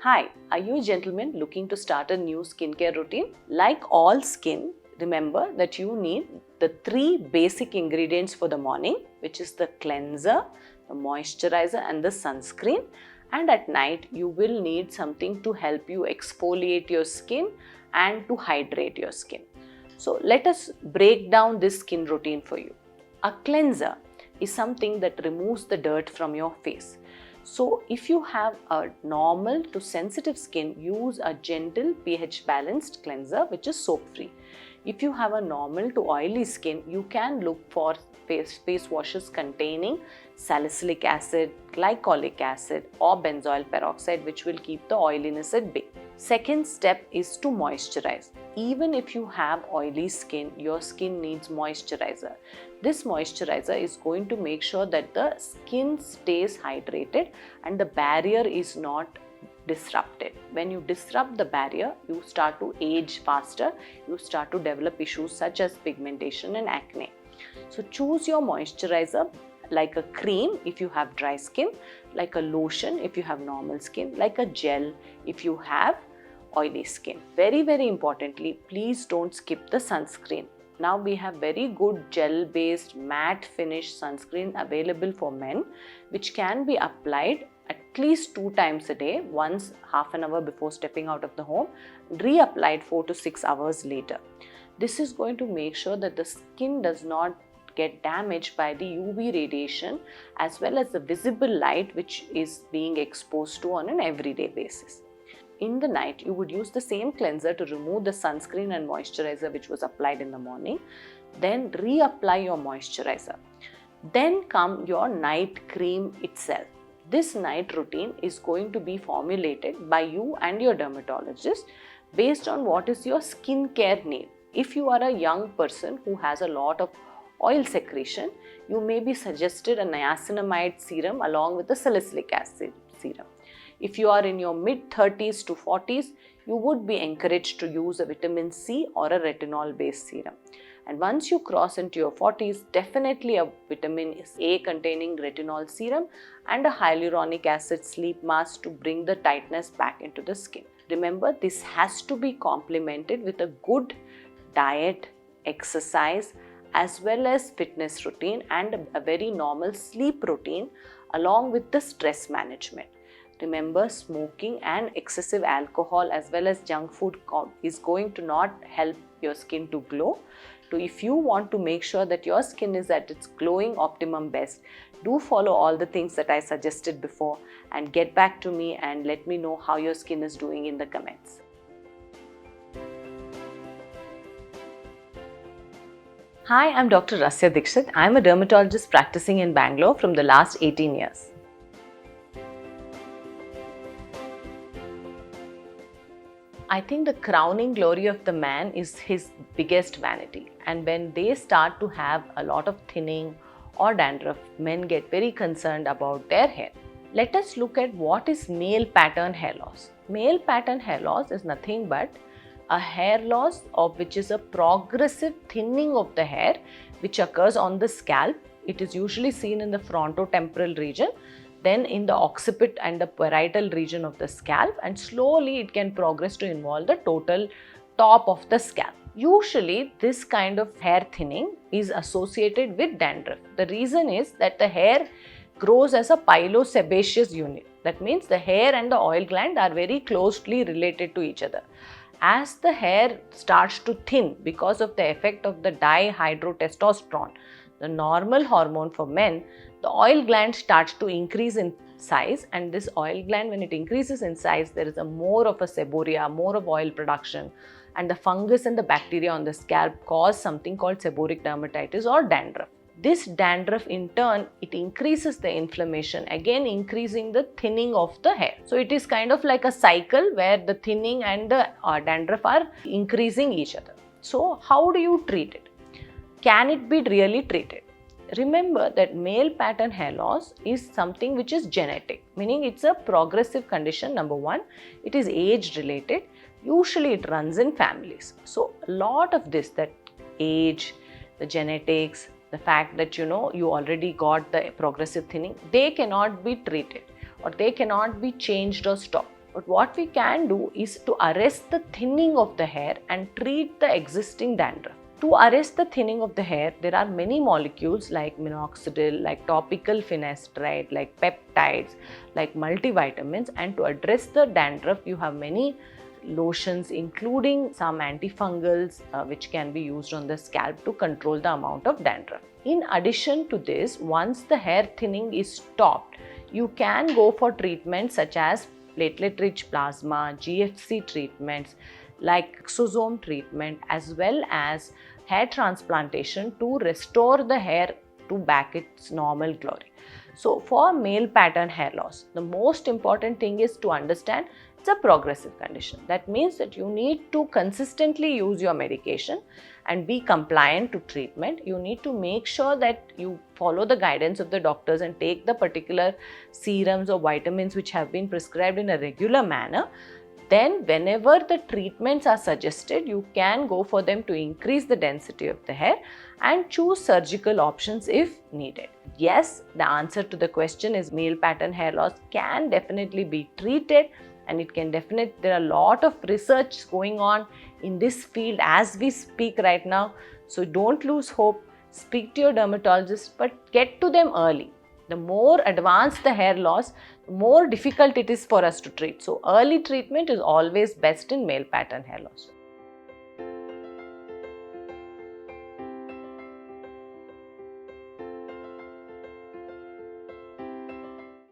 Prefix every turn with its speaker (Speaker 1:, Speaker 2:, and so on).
Speaker 1: Hi, are you gentlemen looking to start a new skincare routine? Like all skin, remember that you need the three basic ingredients for the morning, which is the cleanser, the moisturizer and the sunscreen. And at night, you will need something to help you exfoliate your skin and to hydrate your skin. So let us break down this skin routine for you. A cleanser is something that removes the dirt from your face. So if you have a normal to sensitive skin, use a gentle pH balanced cleanser which is soap free. If you have a normal to oily skin, you can look for face washes containing salicylic acid, glycolic acid or benzoyl peroxide, which will keep the oiliness at bay. Second step is to moisturize. Even if you have oily skin, your skin needs moisturizer. This moisturizer is going to make sure that the skin stays hydrated and the barrier is not disrupted. When you disrupt the barrier, you start to age faster, you start to develop issues such as pigmentation and acne. So choose your moisturizer like a cream if you have dry skin, like a lotion if you have normal skin, like a gel if you have oily skin. Very, very importantly, please don't skip the sunscreen. Now we have very good gel-based matte finish sunscreen available for men, which can be applied at least 2 times a day, once half an hour before stepping out of the home, reapplied 4 to 6 hours later. This is going to make sure that the skin does not get damaged by the UV radiation as well as the visible light which is being exposed to on an everyday basis. In the night, you would use the same cleanser to remove the sunscreen and moisturizer which was applied in the morning. Then reapply your moisturizer. Then come your night cream itself. This night routine is going to be formulated by you and your dermatologist based on what is your skincare need. If you are a young person who has a lot of oil secretion, you may be suggested a niacinamide serum along with the salicylic acid serum. If you are in your mid-30s to 40s, you would be encouraged to use a vitamin C or a retinol-based serum. And once you cross into your 40s, definitely a vitamin A containing retinol serum and a hyaluronic acid sleep mask to bring the tightness back into the skin. Remember, this has to be complemented with a good diet, exercise, as well as fitness routine and a very normal sleep routine along with the stress management. Remember, smoking and excessive alcohol as well as junk food is going to not help your skin to glow. So if you want to make sure that your skin is at its glowing optimum best, do follow all the things that I suggested before and get back to me and let me know how your skin is doing in the comments. Hi, I'm Dr. Rasya Dixit. I'm a dermatologist practicing in Bangalore from the last 18 years. I think the crowning glory of the man is his biggest vanity, and when they start to have a lot of thinning or dandruff, men get very concerned about their hair. Let us look at what is male pattern hair loss. Male pattern hair loss is nothing but a hair loss of which is a progressive thinning of the hair which occurs on the scalp. It is usually seen in the fronto temporal region, then in the occipit and the parietal region of the scalp, and slowly it can progress to involve the total top of the scalp. Usually this kind of hair thinning is associated with dandruff. The reason is that the hair grows as a pilosebaceous unit. That means the hair and the oil gland are very closely related to each other. As the hair starts to thin because of the effect of the dihydrotestosterone, the normal hormone for men, the oil gland starts to increase in size, and this oil gland, when it increases in size, there is a more of a seborrhea, more of oil production, and the fungus and the bacteria on the scalp cause something called seborrheic dermatitis or dandruff. This dandruff in turn, it increases the inflammation, again increasing the thinning of the hair. So it is kind of like a cycle where the thinning and the dandruff are increasing each other. So how do you treat it? Can it be really treated? Remember that male pattern hair loss is something which is genetic, meaning it's a progressive condition. Number one, it is age related. Usually it runs in families. So a lot of this, that age, the genetics, the fact that you already got the progressive thinning, they cannot be treated or they cannot be changed or stopped. But what we can do is to arrest the thinning of the hair and treat the existing dandruff. To arrest the thinning of the hair, there are many molecules like minoxidil, like topical finasteride, like peptides, like multivitamins, and to address the dandruff, you have many lotions including some antifungals which can be used on the scalp to control the amount of dandruff. In addition to this, once the hair thinning is stopped, you can go for treatments such as platelet-rich plasma, GFC treatments, like exosome treatment, as well as hair transplantation to restore the hair to back its normal glory. So for male pattern hair loss, the most important thing is to understand it's a progressive condition. That means that you need to consistently use your medication and be compliant to treatment. You need to make sure that you follow the guidance of the doctors and take the particular serums or vitamins which have been prescribed in a regular manner. Then whenever the treatments are suggested, you can go for them to increase the density of the hair and choose surgical options if needed. Yes, the answer to the question is male pattern hair loss can definitely be treated, and it can definitely, there are a lot of research going on in this field as we speak right now. So don't lose hope, speak to your dermatologist, but get to them early. The more advanced the hair loss, the more difficult it is for us to treat. So early treatment is always best in male pattern hair loss.